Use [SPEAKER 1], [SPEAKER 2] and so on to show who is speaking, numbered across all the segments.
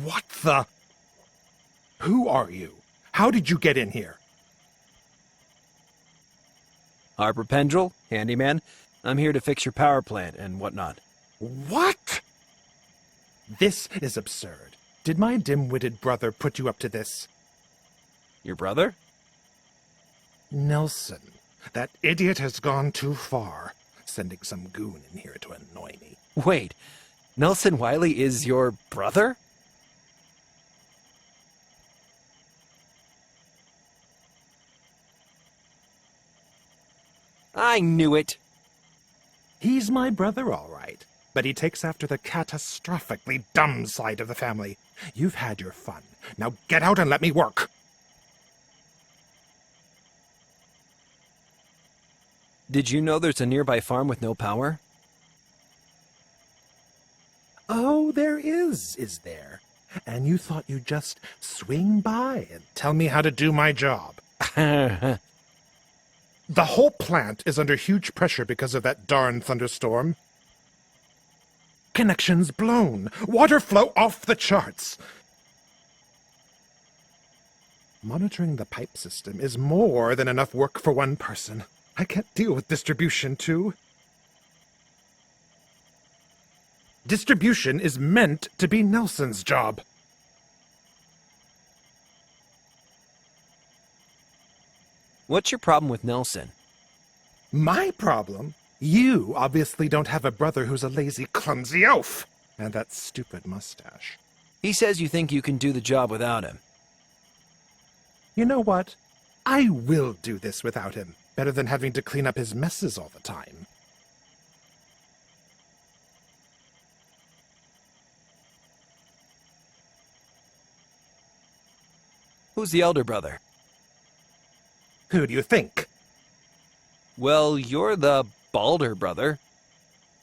[SPEAKER 1] What the? Who are you? How did you get in here?
[SPEAKER 2] Harper Pendrell, handyman. I'm here to fix your power plant and whatnot.
[SPEAKER 1] What? This is absurd. Did my dim-witted brother put you up to this?
[SPEAKER 2] Your brother?
[SPEAKER 1] Nelson. That idiot has gone too far, sending some goon in here to annoy me.
[SPEAKER 2] Wait, Nelson Wiley is your brother? I knew it.
[SPEAKER 1] He's my brother, all right, but he takes after the catastrophically dumb side of the family. You've had your fun. Now get out and let me work.
[SPEAKER 2] Did you know there's a nearby farm with no power?
[SPEAKER 1] Oh, there is there? And you thought you'd just swing by and tell me how to do my job. The whole plant is under huge pressure because of that darn thunderstorm. Connections blown. Water flow off the charts. Monitoring the pipe system is more than enough work for one person. I can't deal with distribution, too. Distribution is meant to be Nelson's job.
[SPEAKER 2] What's your problem with Nelson?
[SPEAKER 1] My problem? You obviously don't have a brother who's a lazy, clumsy oaf. And that stupid mustache.
[SPEAKER 2] He says you think you can do the job without him.
[SPEAKER 1] You know what? I will do this without him. Better than having to clean up his messes all the time.
[SPEAKER 2] Who's the elder brother?
[SPEAKER 1] Who do you think?
[SPEAKER 2] Well, you're the balder brother.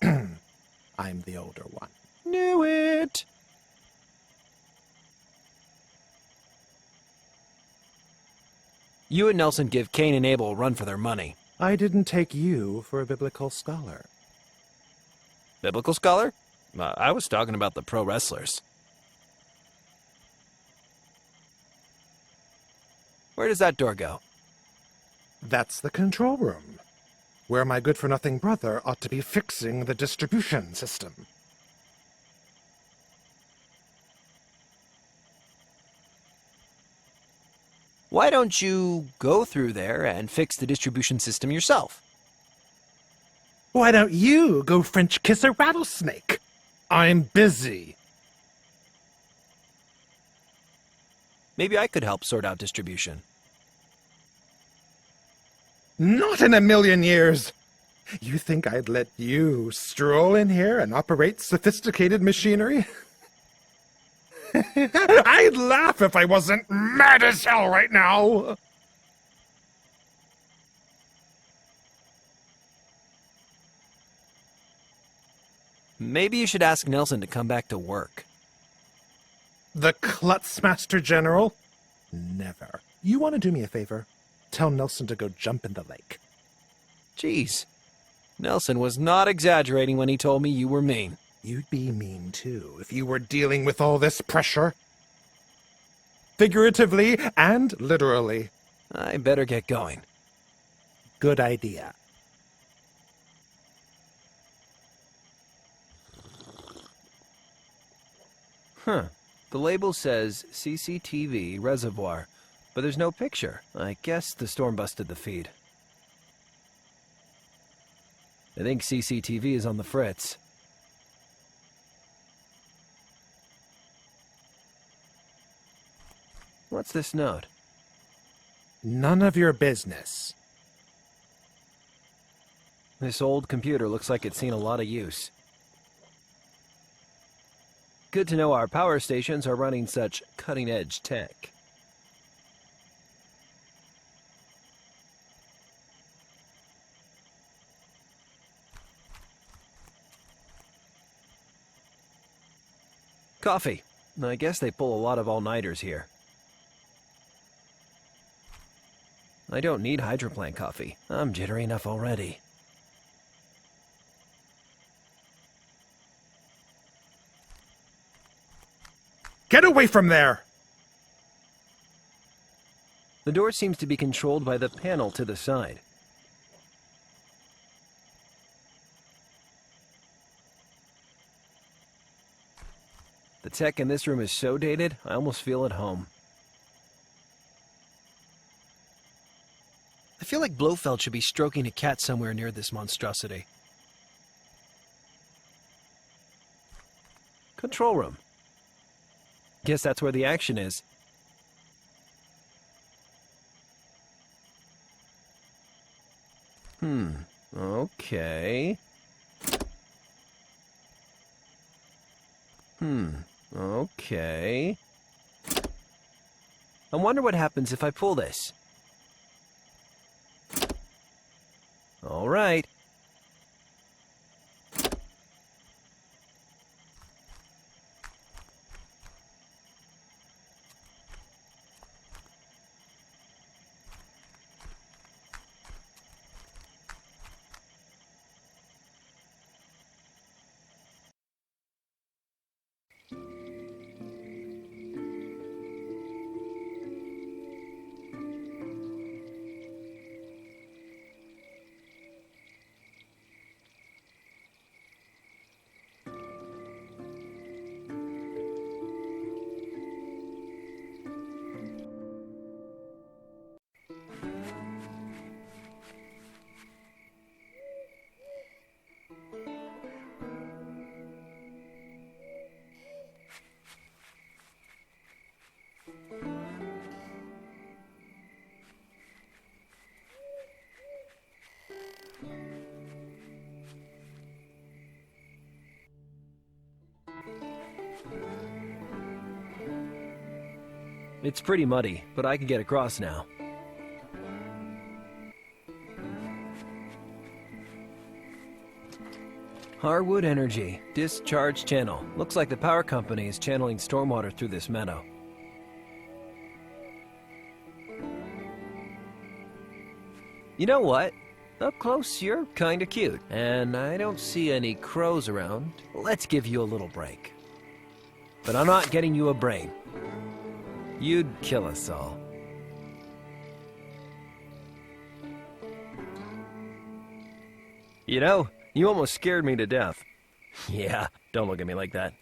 [SPEAKER 1] I'm the older one.
[SPEAKER 2] Knew it! You and Nelson give Cain and Abel a run for their money.
[SPEAKER 1] I didn't take you for a biblical scholar.
[SPEAKER 2] Biblical scholar? I was talking about the pro wrestlers. Where does that door go?
[SPEAKER 1] That's the control room, where my good-for-nothing brother ought to be fixing the distribution system.
[SPEAKER 2] Why don't you go through there and fix the distribution system yourself?
[SPEAKER 1] Why don't you go French kiss a rattlesnake? I'm busy.
[SPEAKER 2] Maybe I could help sort out distribution.
[SPEAKER 1] Not in a million years! You think I'd let you stroll in here and operate sophisticated machinery? I'd laugh if I wasn't mad as hell right now!
[SPEAKER 2] Maybe you should ask Nelson to come back to work.
[SPEAKER 1] The Klutzmaster General? Never. You want to do me a favor? Tell Nelson to go jump in the lake.
[SPEAKER 2] Jeez. Nelson was not exaggerating when he told me you were mean.
[SPEAKER 1] You'd be mean, too, if you were dealing with all this pressure. Figuratively and literally.
[SPEAKER 2] I better get going.
[SPEAKER 1] Good idea.
[SPEAKER 2] Huh. The label says CCTV reservoir, but there's no picture. I guess the storm busted the feed. I think CCTV is on the fritz. What's this note?
[SPEAKER 1] None of your business.
[SPEAKER 2] This old computer looks like it's seen a lot of use. Good to know our power stations are running such cutting-edge tech. Coffee. I guess they pull a lot of all-nighters here. I don't need hydroplant coffee. I'm jittery enough already.
[SPEAKER 1] Get away from there!
[SPEAKER 2] The door seems to be controlled by the panel to the side. The tech in this room is so dated, I almost feel at home.
[SPEAKER 3] I feel like Blofeld should be stroking a cat somewhere near this monstrosity.
[SPEAKER 2] Control room. Guess that's where the action is. Okay. Okay. I wonder what happens if I pull this. All right. It's pretty muddy, but I can get across now. Harwood Energy, discharge channel. Looks like the power company is channeling stormwater through this meadow. You know what? Up close, you're kinda cute. And I don't see any crows around. Let's give you a little break. But I'm not getting you a brain. You'd kill us all. You know, you almost scared me to death. Yeah, don't look at me like that.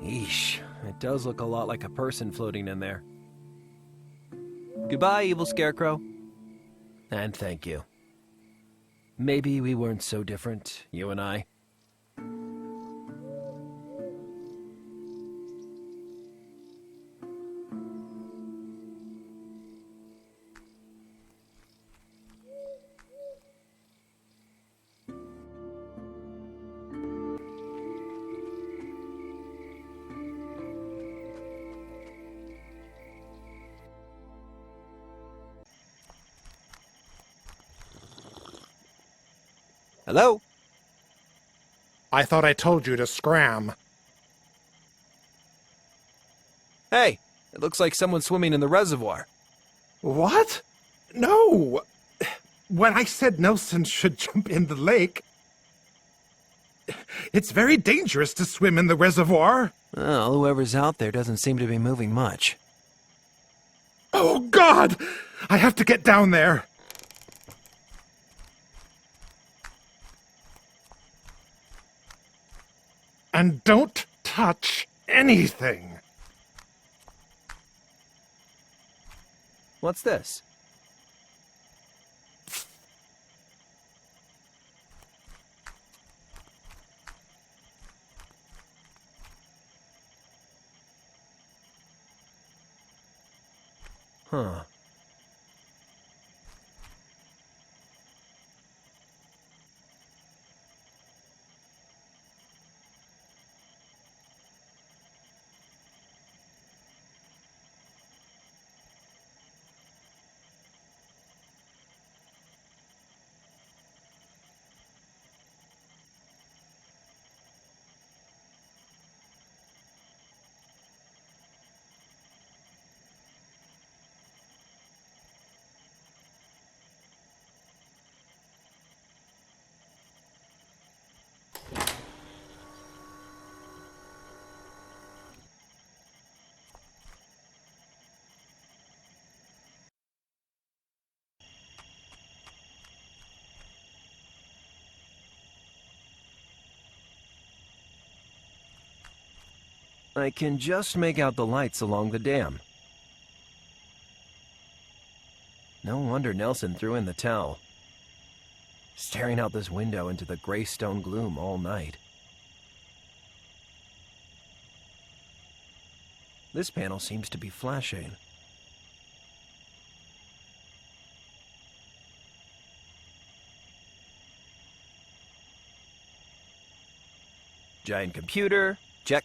[SPEAKER 2] Eesh, it does look a lot like a person floating in there. Goodbye, evil scarecrow. And thank you. Maybe we weren't so different, you and I. Hello?
[SPEAKER 1] I thought I told you to scram.
[SPEAKER 2] Hey, it looks like someone's swimming in the reservoir.
[SPEAKER 1] What? No! When I said Nelson should jump in the lake, it's very dangerous to swim in the reservoir.
[SPEAKER 3] Well, whoever's out there doesn't seem to be moving much.
[SPEAKER 1] Oh, God! I have to get down there. And don't touch anything.
[SPEAKER 2] What's this? Huh. I can just make out the lights along the dam. No wonder Nelson threw in the towel. Staring out this window into the gray stone gloom all night. This panel seems to be flashing. Giant computer, check.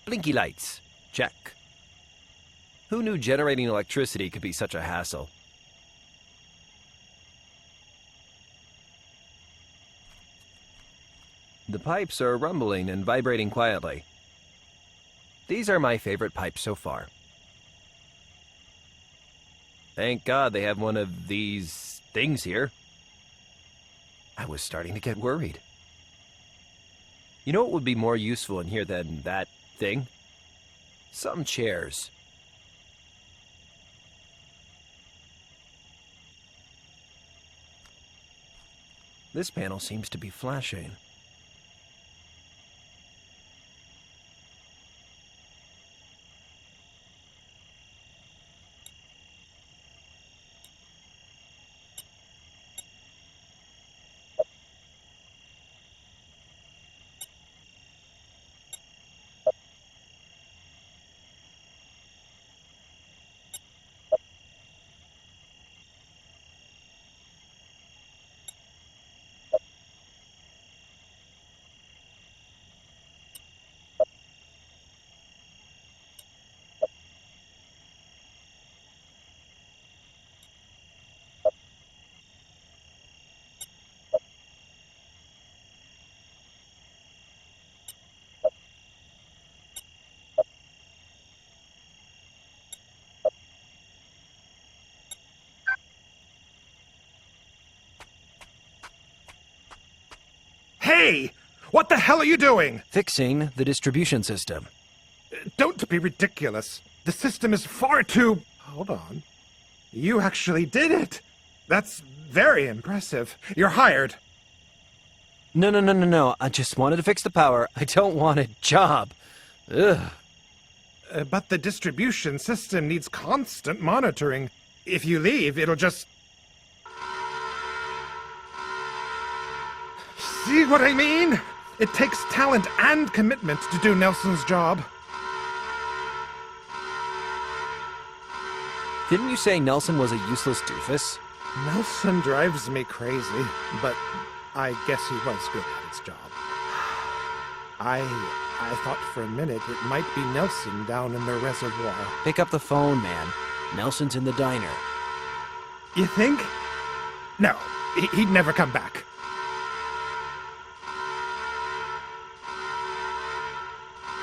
[SPEAKER 2] Blinky lights, check. Who knew generating electricity could be such a hassle? The pipes are rumbling and vibrating quietly. These are my favorite pipes so far. Thank God they have one of these things here. I was starting to get worried. You know what would be more useful in here than that thing? Some chairs. This panel seems to be flashing.
[SPEAKER 1] Hey! What the hell are you doing?
[SPEAKER 3] Fixing the distribution system.
[SPEAKER 1] Don't be ridiculous. The system is far too... Hold on. You actually did it. That's very impressive. You're hired.
[SPEAKER 3] No. I just wanted to fix the power. I don't want a job. Ugh.
[SPEAKER 1] But the distribution system needs constant monitoring. If you leave, it'll just... See what I mean? It takes talent and commitment to do Nelson's job.
[SPEAKER 3] Didn't you say Nelson was a useless doofus?
[SPEAKER 1] Nelson drives me crazy, but I guess he was good at his job. I thought for a minute it might be Nelson down in the reservoir.
[SPEAKER 3] Pick up the phone, man. Nelson's in the diner.
[SPEAKER 1] You think? No, he'd never come back.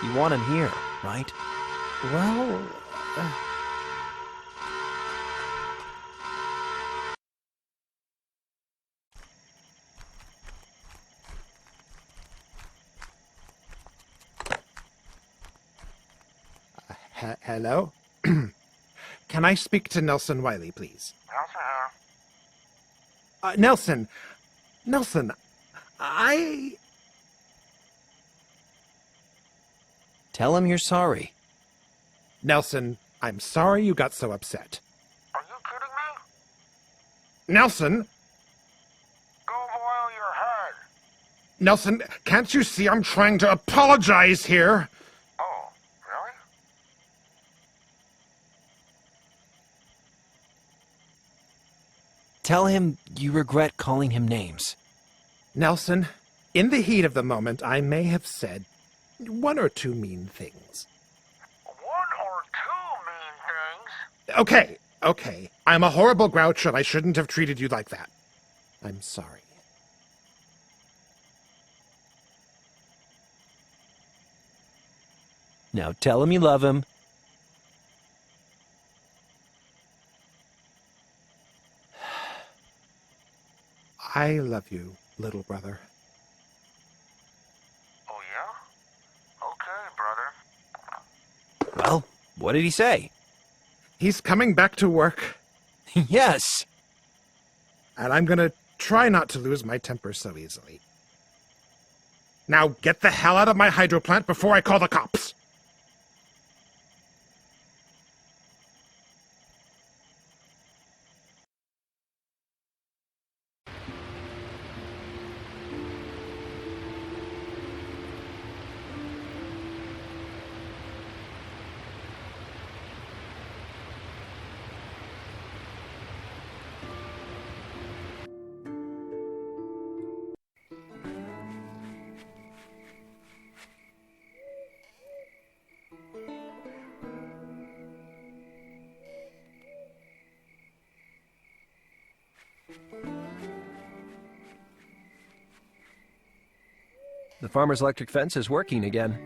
[SPEAKER 3] You want him here, right?
[SPEAKER 1] Well... Hello? Can I speak to Nelson Wiley, please? Nelson! Nelson,
[SPEAKER 2] Tell him you're sorry.
[SPEAKER 1] Nelson, I'm sorry you got so upset.
[SPEAKER 4] Are you kidding me?
[SPEAKER 1] Nelson!
[SPEAKER 4] Go boil your head.
[SPEAKER 1] Nelson, can't you see I'm trying to apologize here?
[SPEAKER 4] Oh, really?
[SPEAKER 2] Tell him you regret calling him names.
[SPEAKER 1] Nelson, in the heat of the moment, I may have said one or two mean things.
[SPEAKER 4] One or two mean things?
[SPEAKER 1] Okay. I'm a horrible grouch and I shouldn't have treated you like that. I'm sorry.
[SPEAKER 2] Now tell him you love him.
[SPEAKER 1] I love you, little brother.
[SPEAKER 4] Oh, yeah? Okay, brother.
[SPEAKER 2] Well, what did he say?
[SPEAKER 1] He's coming back to work,
[SPEAKER 2] Yes.
[SPEAKER 1] and I'm gonna try not to lose my temper so easily. Now get the hell out of my hydro plant before I call the cops!
[SPEAKER 2] The farmer's electric fence is working again.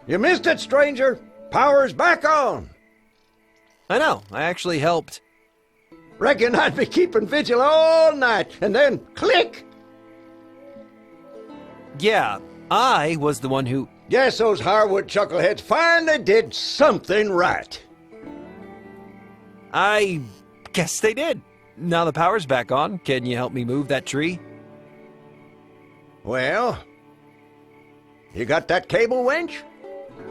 [SPEAKER 5] You missed it, stranger. Power's back on.
[SPEAKER 2] I know, I actually helped.
[SPEAKER 5] Reckon I'd be keeping vigil all night, and then click!
[SPEAKER 2] Yeah, I was the one who...
[SPEAKER 5] Guess those Harwood chuckleheads finally did something right.
[SPEAKER 2] I guess they did. Now the power's back on. Can you help me move that tree?
[SPEAKER 5] Well, you got that cable winch?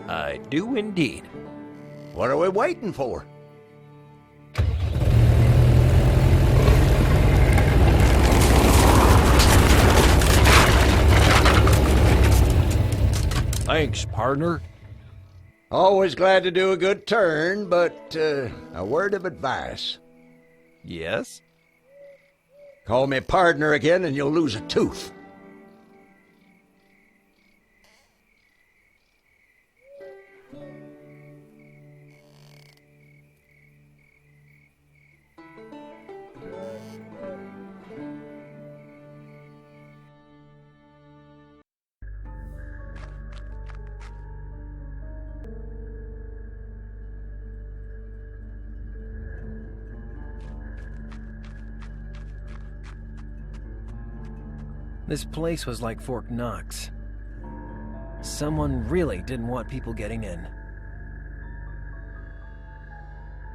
[SPEAKER 2] I do indeed.
[SPEAKER 5] What are we waiting for?
[SPEAKER 2] Thanks, partner.
[SPEAKER 5] Always glad to do a good turn, but a word of advice.
[SPEAKER 2] Yes?
[SPEAKER 5] Call me partner again and you'll lose a tooth.
[SPEAKER 2] This place was like Fort Knox. Someone really didn't want people getting in.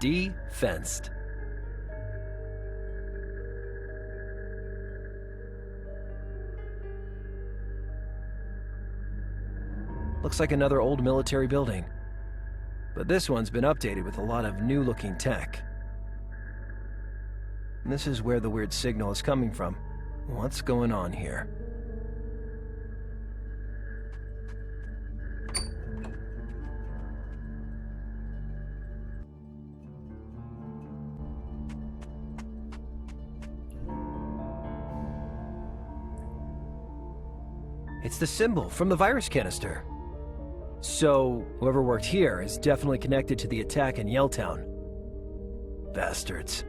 [SPEAKER 2] Defenced. Looks like another old military building. But this one's been updated with a lot of new-looking tech. And this is where the weird signal is coming from. What's going on here? It's the symbol from the virus canister. So, whoever worked here is definitely connected to the attack in Yelltown. Bastards.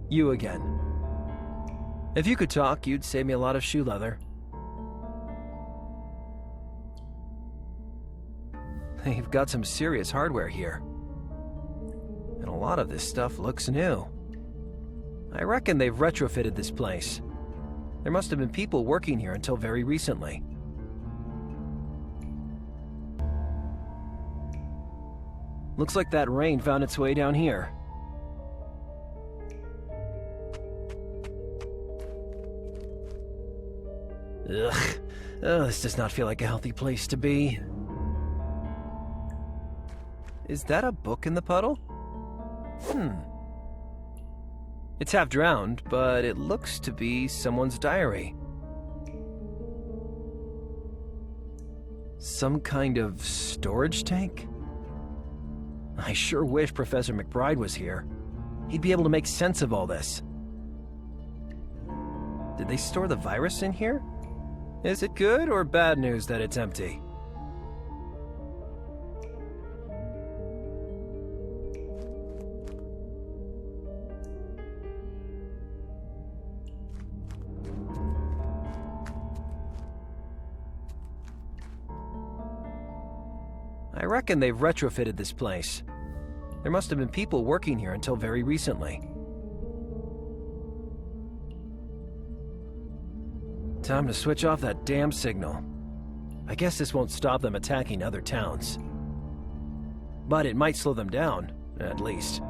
[SPEAKER 2] You again. If you could talk, you'd save me a lot of shoe leather. They've got some serious hardware here. And a lot of this stuff looks new. I reckon they've retrofitted this place. There must have been people working here until very recently. Looks like that rain found its way down here. Ugh. Oh, this does not feel like a healthy place to be. Is that a book in the puddle? It's half drowned, but it looks to be someone's diary. Some kind of storage tank? I sure wish Professor McBride was here. He'd be able to make sense of all this. Did they store the virus in here? Is it good or bad news that it's empty? I reckon they've retrofitted this place. There must have been people working here until very recently. Time to switch off that damn signal. I guess this won't stop them attacking other towns. But it might slow them down, at least.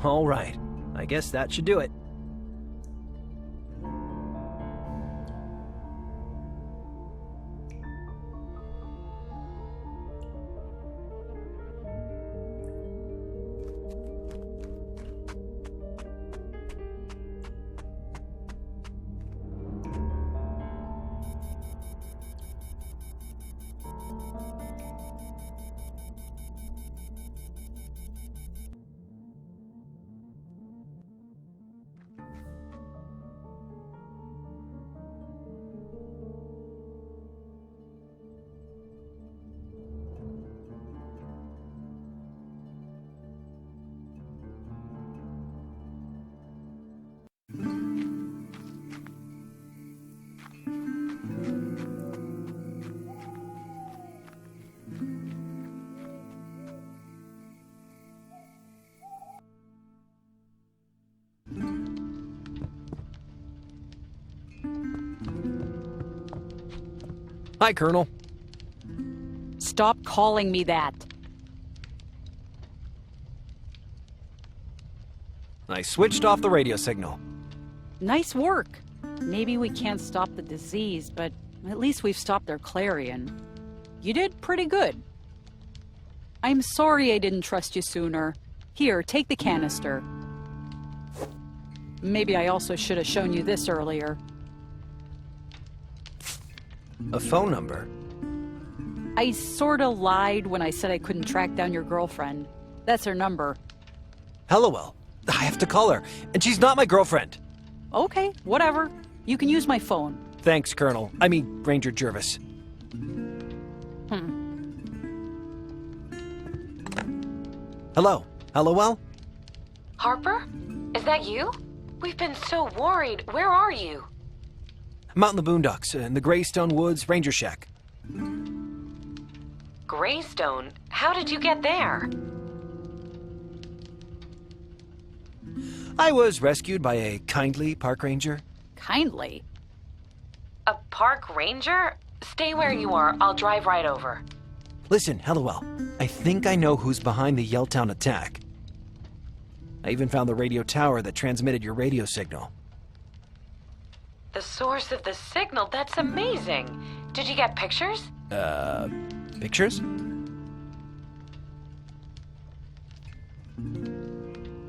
[SPEAKER 2] All right. I guess that should do it. Hi, Colonel.
[SPEAKER 6] Stop calling me that.
[SPEAKER 2] I switched off the radio signal.
[SPEAKER 6] Nice work. Maybe we can't stop the disease, but at least we've stopped their clarion. You did pretty good. I'm sorry I didn't trust you sooner. Here, take the canister. Maybe I also should have shown you this earlier.
[SPEAKER 2] A phone number?
[SPEAKER 6] I sorta lied when I said I couldn't track down your girlfriend. That's her number.
[SPEAKER 2] Hellowell. I have to call her, and she's not my girlfriend.
[SPEAKER 6] Okay, whatever. You can use my phone.
[SPEAKER 2] Thanks, Colonel. I mean, Ranger Jervis. Hello? Hellowell?
[SPEAKER 7] Harper? Is that you? We've been so worried. Where are you?
[SPEAKER 2] I'm out in the boondocks, in the Greystone Woods Ranger Shack.
[SPEAKER 7] Greystone? How did you get there?
[SPEAKER 2] I was rescued by a kindly park ranger.
[SPEAKER 6] Kindly.
[SPEAKER 7] A park ranger? Stay where you are. I'll drive right over.
[SPEAKER 2] Listen, Hellowell, I think I know who's behind the Yelltown attack. I even found the radio tower that transmitted your radio signal.
[SPEAKER 7] The source of the signal? That's amazing. Did you get pictures?
[SPEAKER 2] Pictures?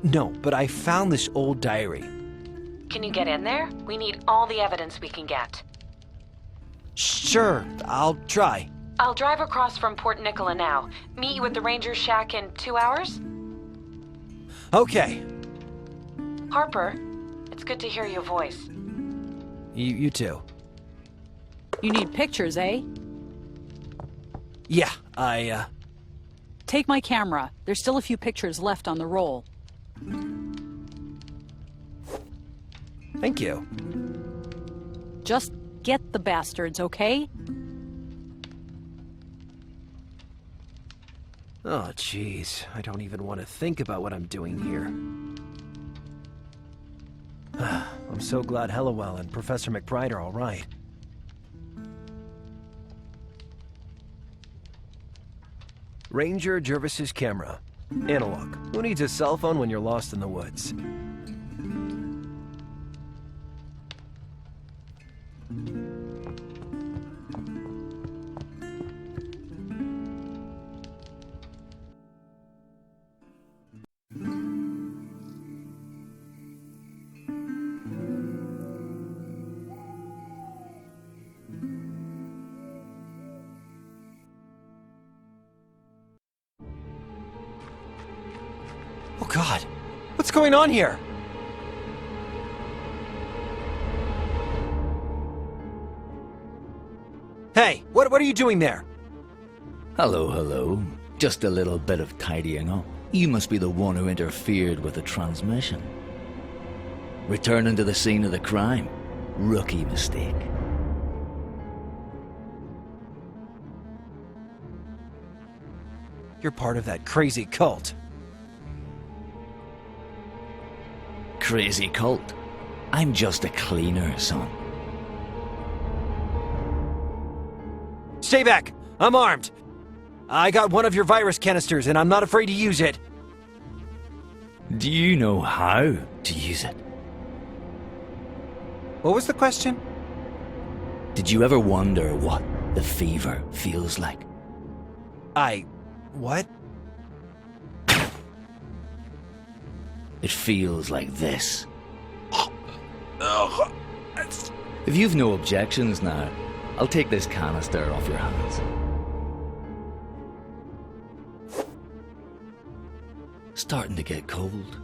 [SPEAKER 2] No, but I found this old diary.
[SPEAKER 7] Can you get in there? We need all the evidence we can get.
[SPEAKER 2] Sure, I'll try.
[SPEAKER 7] I'll drive across from Port Nicola now. Meet you at the Ranger Shack in 2 hours?
[SPEAKER 2] Okay.
[SPEAKER 7] Harper, it's good to hear your voice.
[SPEAKER 2] You too.
[SPEAKER 6] You need pictures, eh?
[SPEAKER 2] Yeah,
[SPEAKER 6] Take my camera. There's still a few pictures left on the roll.
[SPEAKER 2] Thank you.
[SPEAKER 6] Just get the bastards, okay?
[SPEAKER 2] Oh, jeez. I don't even want to think about what I'm doing here. I'm so glad Hellowell and Professor McBride are all right. Ranger Jervis's camera. Analog. Who needs a cell phone when you're lost in the woods? Oh God, what's going on here? Hey, what are you doing there?
[SPEAKER 8] Hello, hello. Just a little bit of tidying up. You must be the one who interfered with the transmission. Returning to the scene of the crime. Rookie mistake.
[SPEAKER 2] You're part of that crazy cult.
[SPEAKER 8] Crazy cult. I'm just a cleaner, son.
[SPEAKER 2] Stay back! I'm armed! I got one of your virus canisters and I'm not afraid to use it.
[SPEAKER 8] Do you know how to use it?
[SPEAKER 2] What was the question?
[SPEAKER 8] Did you ever wonder what the fever feels like?
[SPEAKER 2] What?
[SPEAKER 8] It feels like this. If you've no objections now, I'll take this canister off your hands. Starting to get cold.